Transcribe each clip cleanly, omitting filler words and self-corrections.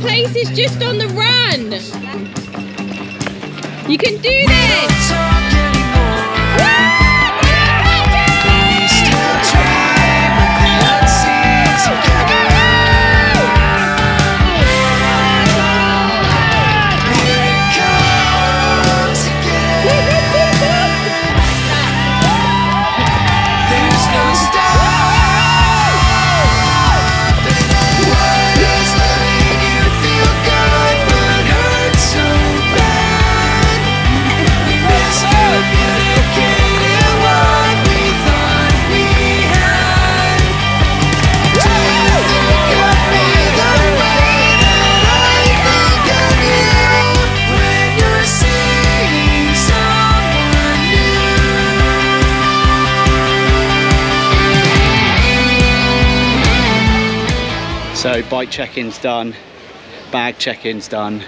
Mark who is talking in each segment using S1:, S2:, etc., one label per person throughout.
S1: place is just on the run. You can do this.
S2: So bike check-in's done, bag check-in's done,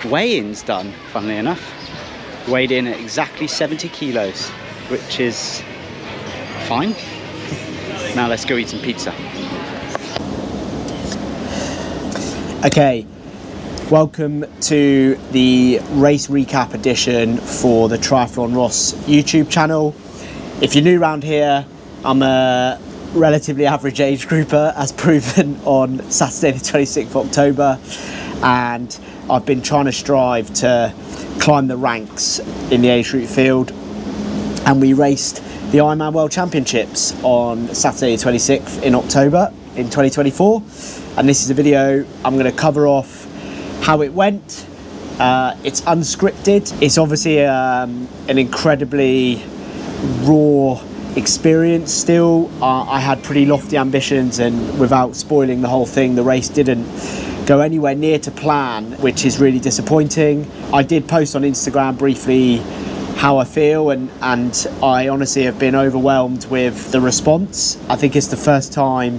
S2: weigh-in's done, funnily enough. Weighed in at exactly 70 kilos, which is fine. Now let's go eat some pizza. Okay, welcome to the race recap edition for the Triathlon Ross YouTube channel. If you're new around here, I'm a relatively average age grouper, as proven on Saturday the 26th of October, and I've been trying to strive to climb the ranks in the age group field, and we raced the IRONMAN World Championships on Saturday the 26th in October in 2024, and this is a video I'm going to cover off how it went. It's unscripted. It's obviously an incredibly raw experience still. I had pretty lofty ambitions, and without spoiling the whole thing, the race didn't go anywhere near to plan, which is really disappointing. I did post on Instagram briefly how I feel, and I honestly have been overwhelmed with the response. I think it's the first time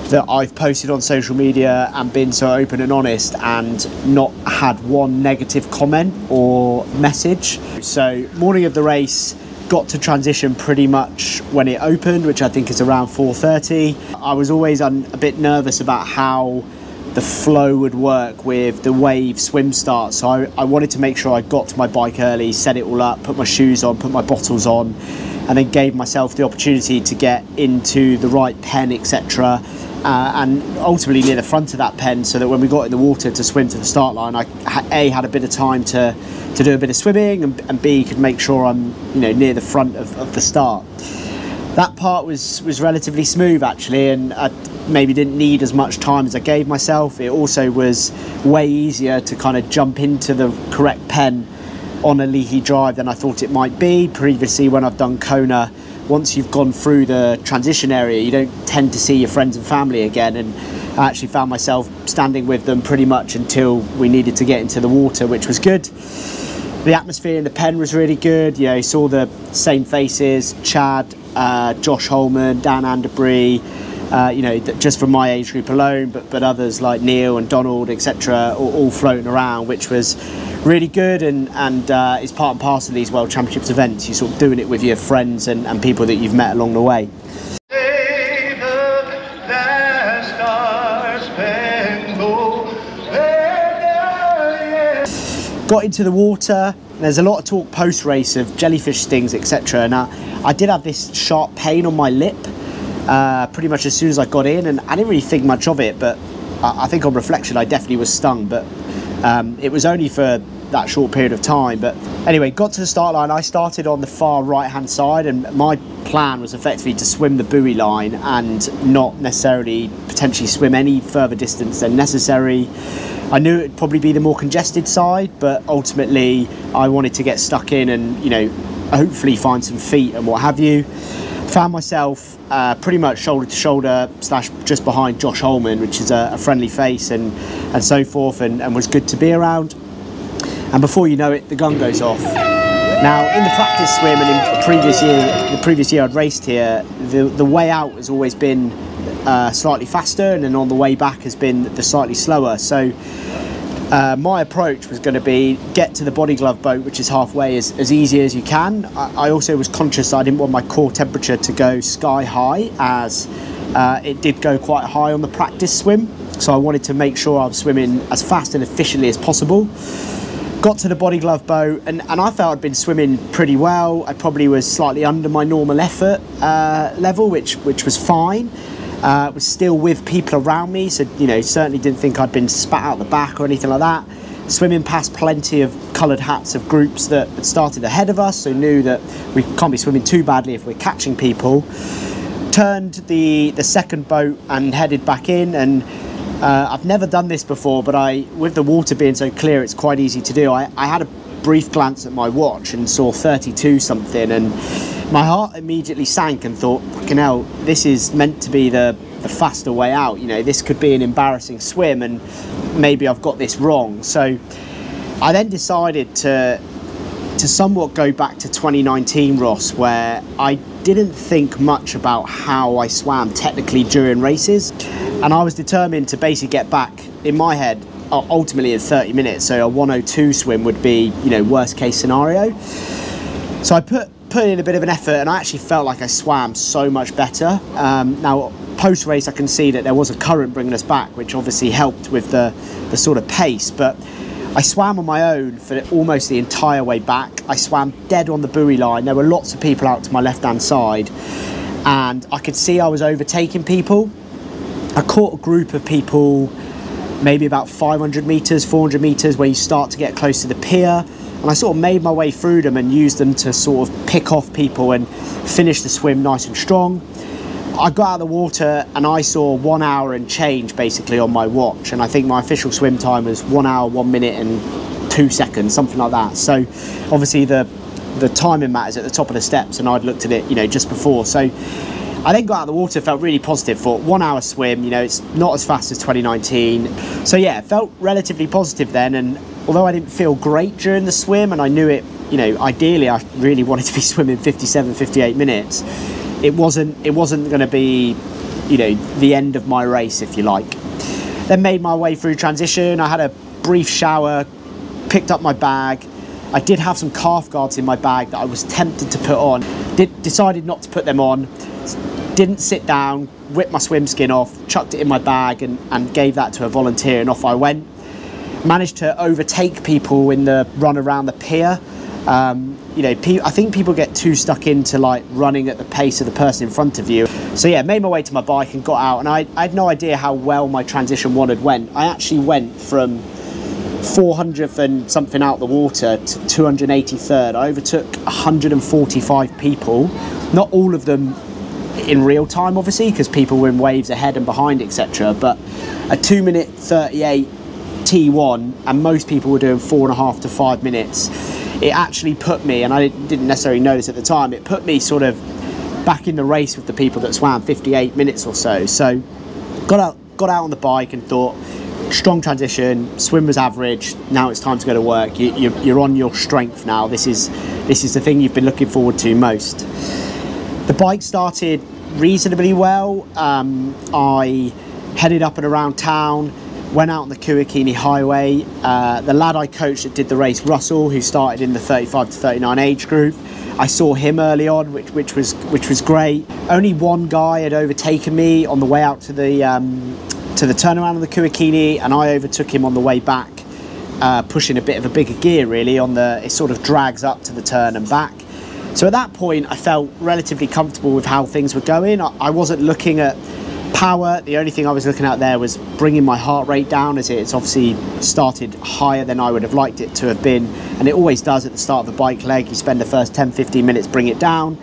S2: that I've posted on social media and been so open and honest and not had one negative comment or message. So morning of the race, got to transition pretty much when it opened, which I think is around 4:30. I was always a bit nervous about how the flow would work with the wave swim start, so I wanted to make sure I got to my bike early, set it all up, put my shoes on, put my bottles on, and then gave myself the opportunity to get into the right pen, etc., and ultimately near the front of that pen, so that when we got in the water to swim to the start line, I had a bit of time to do a bit of swimming, and B, could make sure I'm near the front of the start. That part was relatively smooth actually, and I maybe didn't need as much time as I gave myself. It also was way easier to kind of jump into the correct pen on a leaky drive than I thought it might be. Previously, when I've done Kona, once you've gone through the transition area, you don't tend to see your friends and family again, and I actually found myself standing with them pretty much until we needed to get into the water, which was good. The atmosphere in the pen was really good. You saw the same faces: Chad, Josh Holman, Dan Anderbury, just from my age group alone, but others like Neil and Donald, etc., all floating around, which was really good, and is part and parcel of these World Championships events. You're sort of doing it with your friends and people that you've met along the way. Got into the water. There's a lot of talk post-race of jellyfish stings, etc. Now, I did have this sharp pain on my lip pretty much as soon as I got in, and I didn't really think much of it, but I think on reflection I definitely was stung, but it was only for that short period of time. But anyway, got to the start line. I started on the far right hand side, and my plan was effectively to swim the buoy line and not necessarily potentially swim any further distance than necessary. I knew it would probably be the more congested side, but ultimately I wanted to get stuck in and hopefully find some feet and what have you. Found myself pretty much shoulder to shoulder / just behind Josh Holman, which is a friendly face and so forth, and was good to be around. And before you know it, the gun goes off. Now, in the practice swim and in the previous year I'd raced here, the way out has always been slightly faster, and then on the way back has been the slightly slower. So my approach was going to be get to the body glove boat, which is halfway, as easy as you can. I also was conscious I didn't want my core temperature to go sky high, as it did go quite high on the practice swim. so I wanted to make sure I was swimming as fast and efficiently as possible. Got to the body glove boat, and I felt I'd been swimming pretty well. I probably was slightly under my normal effort level, which was fine. Was still with people around me, so certainly didn't think I'd been spat out the back or anything like that. Swimming past plenty of coloured hats of groups that had started ahead of us, so knew that we can't be swimming too badly if we're catching people. Turned the second boat and headed back in, and I've never done this before, but with the water being so clear, it's quite easy to do. I had a brief glance at my watch and saw 32 something, and my heart immediately sank and thought, fucking hell, this is meant to be the faster way out. This could be an embarrassing swim, and maybe I've got this wrong. So I then decided to somewhat go back to 2019 Ross, where I didn't think much about how I swam technically during races, and I was determined to basically get back in my head ultimately in 30 minutes. So a 1:02 swim would be worst case scenario. So I put in a bit of an effort, and I actually felt like I swam so much better. Now post race I can see that there was a current bringing us back, which obviously helped with the sort of pace, but I swam on my own for almost the entire way back. I swam dead on the buoy line. There were lots of people out to my left hand side, and I could see I was overtaking people. I caught a group of people maybe about 500 metres, 400 metres, where you start to get close to the pier, and I sort of made my way through them and used them to sort of pick off people and finish the swim nice and strong. I got out of the water and I saw 1 hour and change basically on my watch, and I think my official swim time was 1 hour, 1 minute and 2 seconds, something like that. So obviously the timing matters at the top of the steps, and I'd looked at it just before. So I then got out of the water, felt really positive. Thought 1 hour swim, it's not as fast as 2019. So yeah, it felt relatively positive then, and although I didn't feel great during the swim, and I knew it, ideally I really wanted to be swimming 57, 58 minutes, it wasn't going to be, the end of my race, if you like. Then made my way through transition. I had a brief shower, picked up my bag. I did have some calf guards in my bag that I was tempted to put on. Decided not to put them on. Didn't sit down, whipped my swim skin off, chucked it in my bag and gave that to a volunteer, and off I went. Managed to overtake people in the run around the pier. I think people get too stuck into like running at the pace of the person in front of you. So yeah, made my way to my bike and got out, and I had no idea how well my transition one had went. I actually went from 400th and something out the water to 283rd. I overtook 145 people, not all of them in real time obviously, because people were in waves ahead and behind, etc. But a 2:38 T1, and most people were doing 4.5 to 5 minutes. It actually put me, and I didn't necessarily notice at the time, it put me sort of back in the race with the people that swam 58 minutes or so. So got out on the bike and thought, strong transition, swim was average, now it's time to go to work. You're on your strength now. This is the thing you've been looking forward to most. The bike started reasonably well. I headed up and around town, went out on the Kuakini Highway. The lad I coached that did the race, Russell, who started in the 35 to 39 age group, I saw him early on, which was great. Only one guy had overtaken me on the way out to the turnaround on the Kuakini, and I overtook him on the way back, pushing a bit of a bigger gear really it sort of drags up to the turn and back. So at that point I felt relatively comfortable with how things were going. I wasn't looking at power. The only thing I was looking at there was bringing my heart rate down, as it's obviously started higher than I would have liked it to have been, and it always does at the start of the bike leg. You spend the first 10-15 minutes bring it down.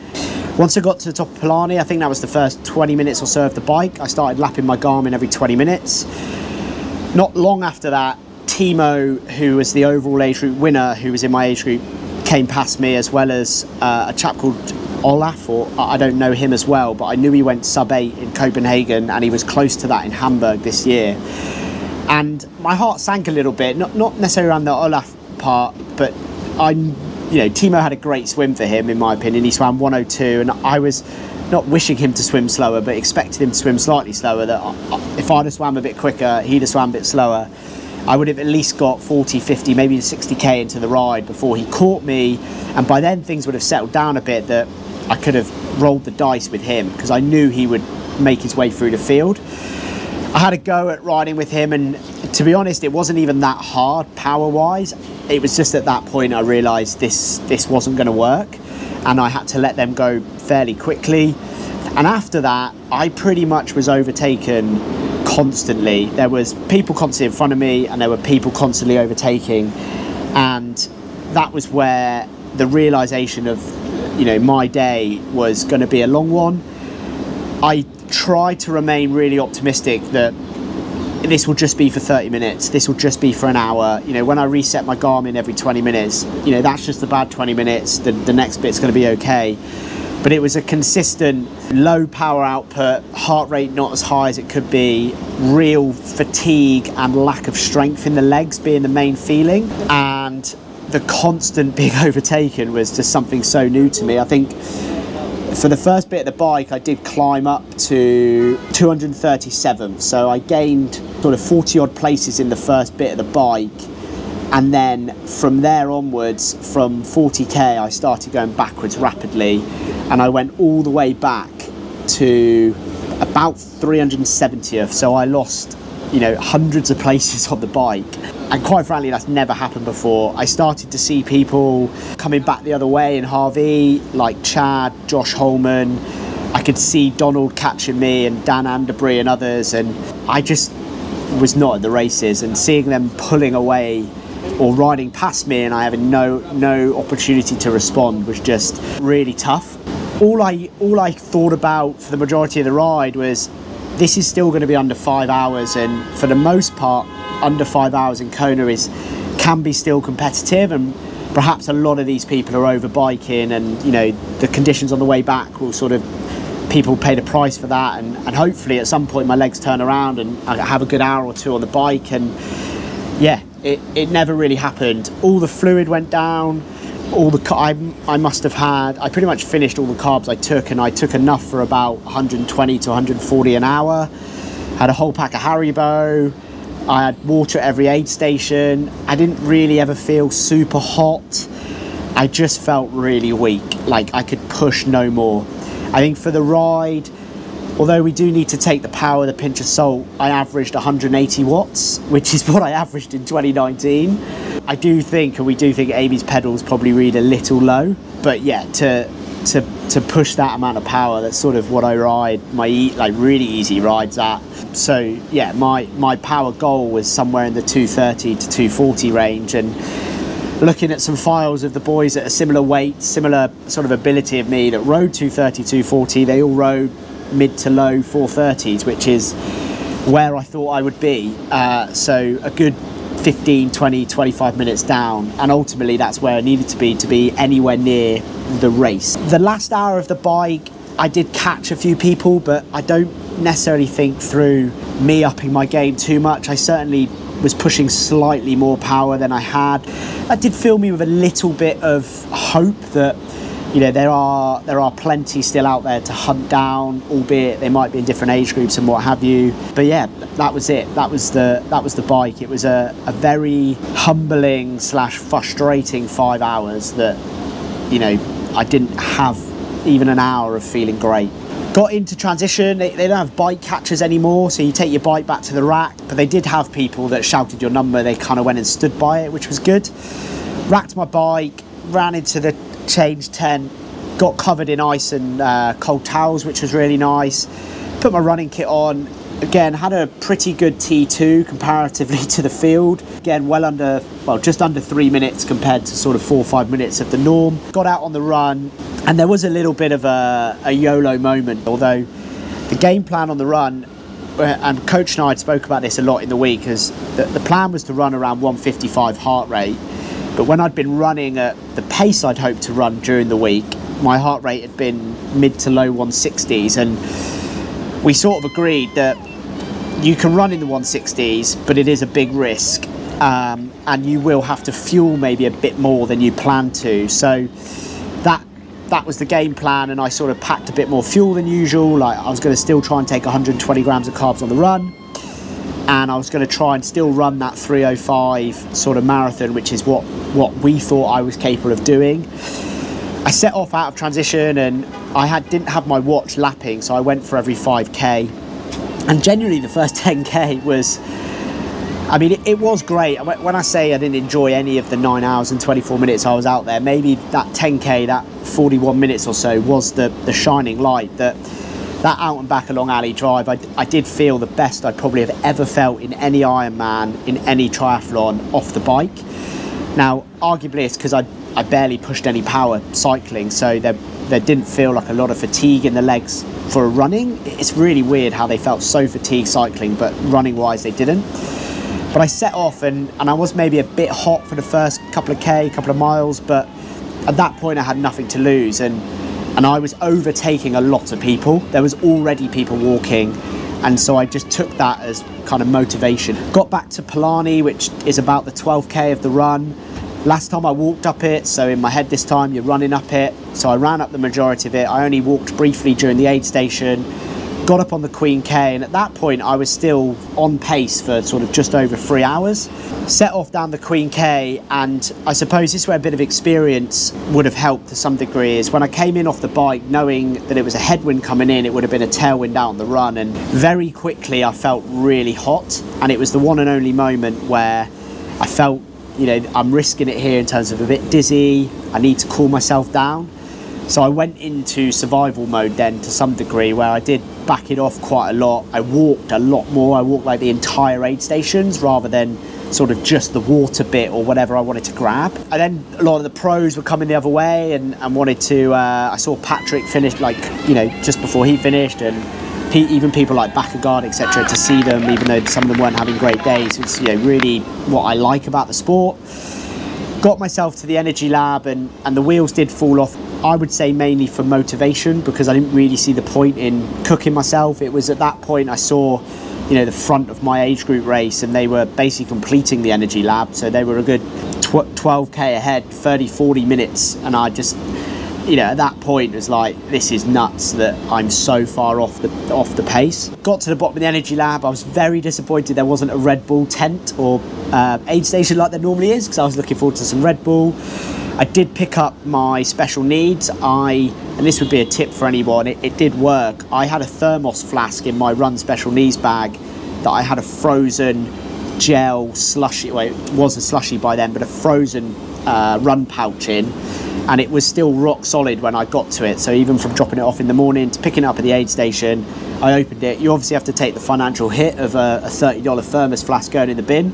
S2: Once I got to the top of Polani, I think that was the first 20 minutes or so of the bike, I started lapping my Garmin every 20 minutes. Not long after that, Timo, who was the overall age group winner, who was in my age group, came past me, as well as a chap called Olaf, or I don't know him as well, but I knew he went sub-8 in Copenhagen, and he was close to that in Hamburg this year. And my heart sank a little bit, not necessarily around the Olaf part, but Timo had a great swim for him, in my opinion. He swam 1:02, and I was not wishing him to swim slower, but expected him to swim slightly slower, that if I'd have swam a bit quicker, he'd have swam a bit slower. I would have at least got 40, 50, maybe 60k into the ride before he caught me, and by then things would have settled down a bit, that I could have rolled the dice with him, because I knew he would make his way through the field. I had a go at riding with him, and to be honest, it wasn't even that hard power-wise. It was just at that point I realised this wasn't going to work, and I had to let them go fairly quickly. And after that, I pretty much was overtaken constantly. There was people constantly in front of me, and there were people constantly overtaking, and that was where the realisation of, you know, my day was going to be a long one. I tried to remain really optimistic that this will just be for 30 minutes, this will just be for an hour. You know, when I reset my Garmin every 20 minutes, you know, that's just a bad 20 minutes, the next bit's going to be okay. But it was a consistent low power output, heart rate not as high as it could be, real fatigue and lack of strength in the legs being the main feeling, and the constant being overtaken was just something so new to me. I think for the first bit of the bike, I did climb up to 237, so I gained sort of 40 odd places in the first bit of the bike, and then from there onwards, from 40k, I started going backwards rapidly, and I went all the way back to about 370th, so I lost, you know, hundreds of places on the bike. And quite frankly, that's never happened before. I started to see people coming back the other way in Harvey, like Chad, Josh Holman. I could see Donald catching me, and Dan Anderbury and others, and I just was not at the races, and seeing them pulling away or riding past me and I having no opportunity to respond was just really tough. All I thought about for the majority of the ride was, this is still going to be under 5 hours, and for the most part, under 5 hours in Kona can be still competitive, and perhaps a lot of these people are over biking, and you know, the conditions on the way back will sort of, people pay the price for that, and hopefully at some point my legs turn around and I have a good hour or two on the bike. And yeah, it never really happened. All the fluid went down, I must have had, I pretty much finished all the carbs I took, and I took enough for about 120 to 140 an hour. Had a whole pack of Haribo. I had water at every aid station. I didn't really ever feel super hot. I just felt really weak, like I could push no more. I think for the ride, although we do need to take the power with a pinch of salt, I averaged 180 watts, which is what I averaged in 2019. I do think, and we do think, Amy's pedals probably read a little low, but yeah, to push that amount of power, that's sort of what I ride my like really easy rides at. So yeah, my power goal was somewhere in the 230 to 240 range, and looking at some files of the boys at a similar weight, similar sort of ability of me that rode 230, 240, they all rode mid to low 430s, which is where I thought I would be. So a good 15, 20, 25 minutes down, and ultimately that's where I needed to be anywhere near the race. The last hour of the bike, I did catch a few people, but I don't necessarily think through me upping my game too much. I certainly was pushing slightly more power than I had. That did fill me with a little bit of hope that, you know, there are plenty still out there to hunt down, albeit they might be in different age groups and what have you. But yeah, that was it. That was the bike. It was a very humbling / frustrating 5 hours that, you know, I didn't have even an hour of feeling great. Got into transition. They don't have bike catchers anymore, so you take your bike back to the rack, but they did have people that shouted your number. They kind of went and stood by it, which was good. Racked my bike, ran into the change tent, got covered in ice and cold towels, which was really nice. Put my running kit on. Again, had a pretty good T2 comparatively to the field. Again, just under 3 minutes compared to sort of 4 or 5 minutes of the norm. Got out on the run, and there was a little bit of a YOLO moment, although the game plan on the run, and Coach and I had spoke about this a lot in the week, is that the plan was to run around 155 heart rate, but when I'd been running at the pace I'd hoped to run during the week, my heart rate had been mid to low 160s, and we sort of agreed that you can run in the 160s, but it is a big risk, and you will have to fuel maybe a bit more than you planned to. So that was the game plan, and I sort of packed a bit more fuel than usual. Like, I was going to still try and take 120 grams of carbs on the run, and I was going to try and still run that 305 sort of marathon, which is what we thought I was capable of doing. I set off out of transition, and I didn't have my watch lapping, so I went for every 5k. And genuinely the first 10k was, I mean, it was great. When I say I didn't enjoy any of the 9 hours and 24 minutes I was out there, maybe that 10k, that 41 minutes or so was the shining light. That out and back along Alley Drive, I did feel the best I probably have ever felt in any Ironman, in any triathlon, off the bike. Now, arguably it's because I barely pushed any power cycling, so there didn't feel like a lot of fatigue in the legs for running. It's really weird how they felt so fatigued cycling, but running wise they didn't. But I set off and I was maybe a bit hot for the first couple of miles, but at that point I had nothing to lose, and I was overtaking a lot of people. There was already people walking, and so I just took that as kind of motivation. Got back to Palani, which is about the 12k of the run. Last time I walked up it, so in my head this time you're running up it. So I ran up the majority of it. I only walked briefly during the aid station, got up on the Queen K, and at that point I was still on pace for sort of just over 3 hours. Set off down the Queen K, and I suppose this is where a bit of experience would have helped to some degree, is when I came in off the bike knowing that it was a headwind coming in, it would have been a tailwind out on the run, and very quickly I felt really hot, and it was the one and only moment where I felt, you know, I'm risking it here in terms of a bit dizzy, I need to cool myself down. So I went into survival mode then to some degree, where I did back it off quite a lot. I walked a lot more. I walked like the entire aid stations rather than sort of just the water bit or whatever I wanted to grab. And then a lot of the pros were coming the other way and wanted to, I saw Patrick finish, like, you know, just before he finished, and even people like Bakkegaard, etc., to see them, even though some of them weren't having great days. It's, you know, really what I like about the sport. Got myself to the energy lab, and the wheels did fall off. I would say mainly for motivation, because I didn't really see the point in cooking myself. It was at that point I saw, you know, the front of my age group race, and they were basically completing the energy lab, so they were a good 12k ahead, 30-40 minutes, and I just, you know, at that point it was like, this is nuts that I'm so far off the pace. Got to the bottom of the energy lab. I was very disappointed there wasn't a Red Bull tent or aid station like there normally is, because I was looking forward to some Red Bull. I did pick up my special needs. And this would be a tip for anyone, it did work. I had a thermos flask in my run special needs bag that I had a frozen gel slushy, well, it was a slushy by then, but a frozen run pouch in, and it was still rock solid when I got to it. So even from dropping it off in the morning to picking it up at the aid station, I opened it. You obviously have to take the financial hit of a $30 thermos flask going in the bin,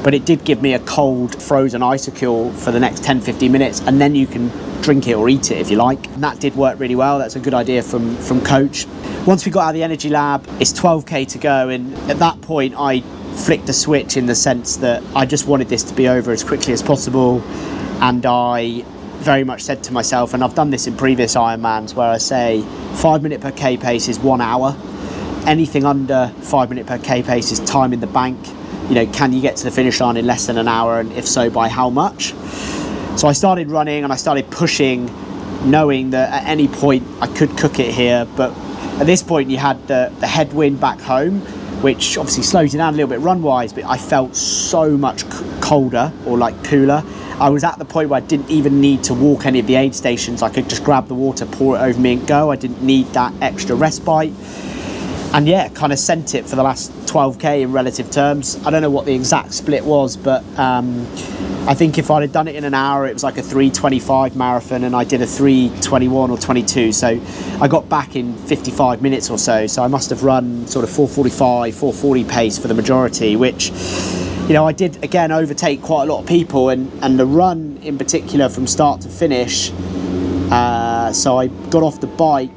S2: but it did give me a cold frozen icicle for the next 10-15 minutes, and then you can drink it or eat it if you like. And that did work really well. That's a good idea from coach. Once we got out of the energy lab, it's 12k to go, and at that point I flicked a switch in the sense that I just wanted this to be over as quickly as possible. And I very much said to myself, and I've done this in previous Ironmans, where I say 5 minute per K pace is 1 hour. Anything under 5 minute per K pace is time in the bank. You know, can you get to the finish line in less than an hour, and if so, by how much? So I started running and I started pushing, knowing that at any point I could cook it here. But at this point you had the headwind back home, which obviously slows you down a little bit run wise, but I felt so much colder, or like cooler. I was at the point where I didn't even need to walk any of the aid stations. I could just grab the water, pour it over me and go. I didn't need that extra respite. And yeah, kind of sent it for the last 12k in relative terms. I don't know what the exact split was, but I think if I'd have done it in an hour, it was like a 3:25 marathon, and I did a 3:21 or 22. So I got back in 55 minutes or so. So I must have run sort of 4:45, 4:40 pace for the majority, which, you know, I did again overtake quite a lot of people, and the run in particular from start to finish. So I got off the bike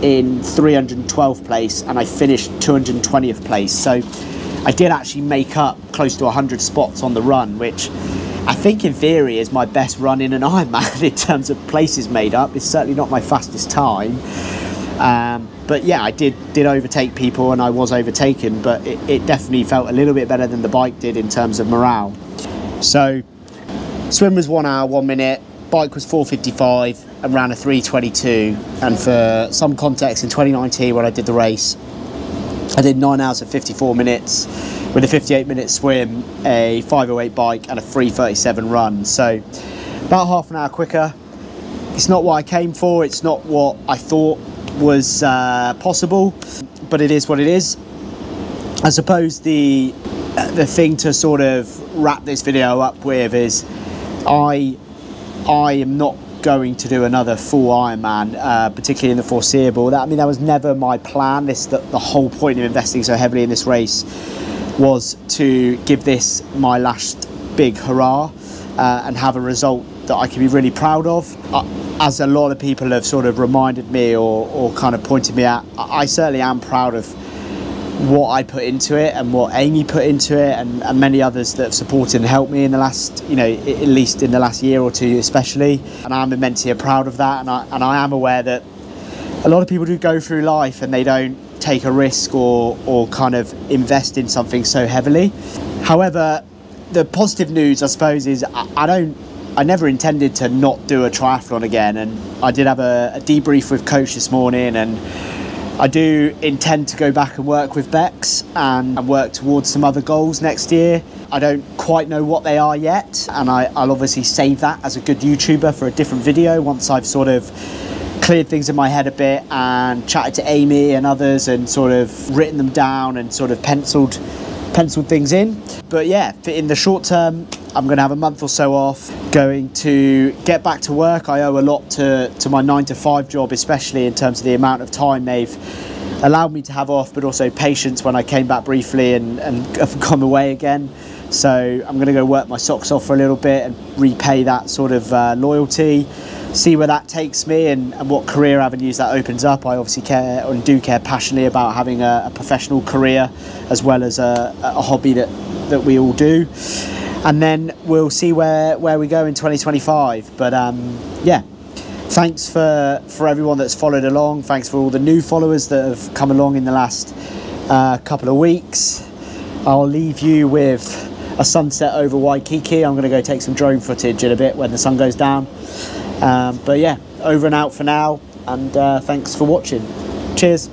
S2: in 312th place and I finished 220th place. So I did actually make up close to 100 spots on the run, which I think in theory is my best run in an Ironman in terms of places made up. It's certainly not my fastest time. But yeah, I did overtake people, and I was overtaken, but it definitely felt a little bit better than the bike did in terms of morale. So swim was 1 hour, 1 minute, bike was 4:55 and ran a 3:22. And for some context, in 2019 when I did the race, I did 9 hours and 54 minutes with a 58-minute swim, a 5:08 bike and a 3:37 run. So about half an hour quicker. It's not what I came for, it's not what I thought was possible, but it is what it is. I suppose the thing to sort of wrap this video up with is I am not going to do another full Ironman, particularly in the foreseeable. That was never my plan. The whole point of investing so heavily in this race was to give this my last big hurrah and have a result that I can be really proud of. As a lot of people have sort of reminded me or kind of pointed me at, I certainly am proud of what I put into it and what Amy put into it, and many others that have supported and helped me in the last, at least in the last year or two especially. And I'm immensely proud of that, and I am aware that a lot of people do go through life and they don't take a risk or kind of invest in something so heavily. However, the positive news, I suppose, is I never intended to not do a triathlon again, and I did have a debrief with coach this morning, and I do intend to go back and work with Bex and work towards some other goals next year. I don't quite know what they are yet, and I'll obviously save that as a good YouTuber for a different video once I've sort of cleared things in my head a bit and chatted to Amy and others and sort of written them down and sort of penciled things in. But yeah, in the short term, I'm going to have a month or so off, going to get back to work. I owe a lot to my 9-to-5 job, especially in terms of the amount of time they've allowed me to have off, but also patience when I came back briefly and have gone away again. So I'm going to go work my socks off for a little bit and repay that sort of loyalty, see where that takes me and what career avenues that opens up. I obviously care and do care passionately about having a professional career as well as a hobby that we all do. And then we'll see where we go in 2025. But yeah, thanks for everyone that's followed along. Thanks for all the new followers that have come along in the last couple of weeks. I'll leave you with a sunset over Waikiki. I'm going to go take some drone footage in a bit when the sun goes down. But yeah, over and out for now, and thanks for watching. Cheers.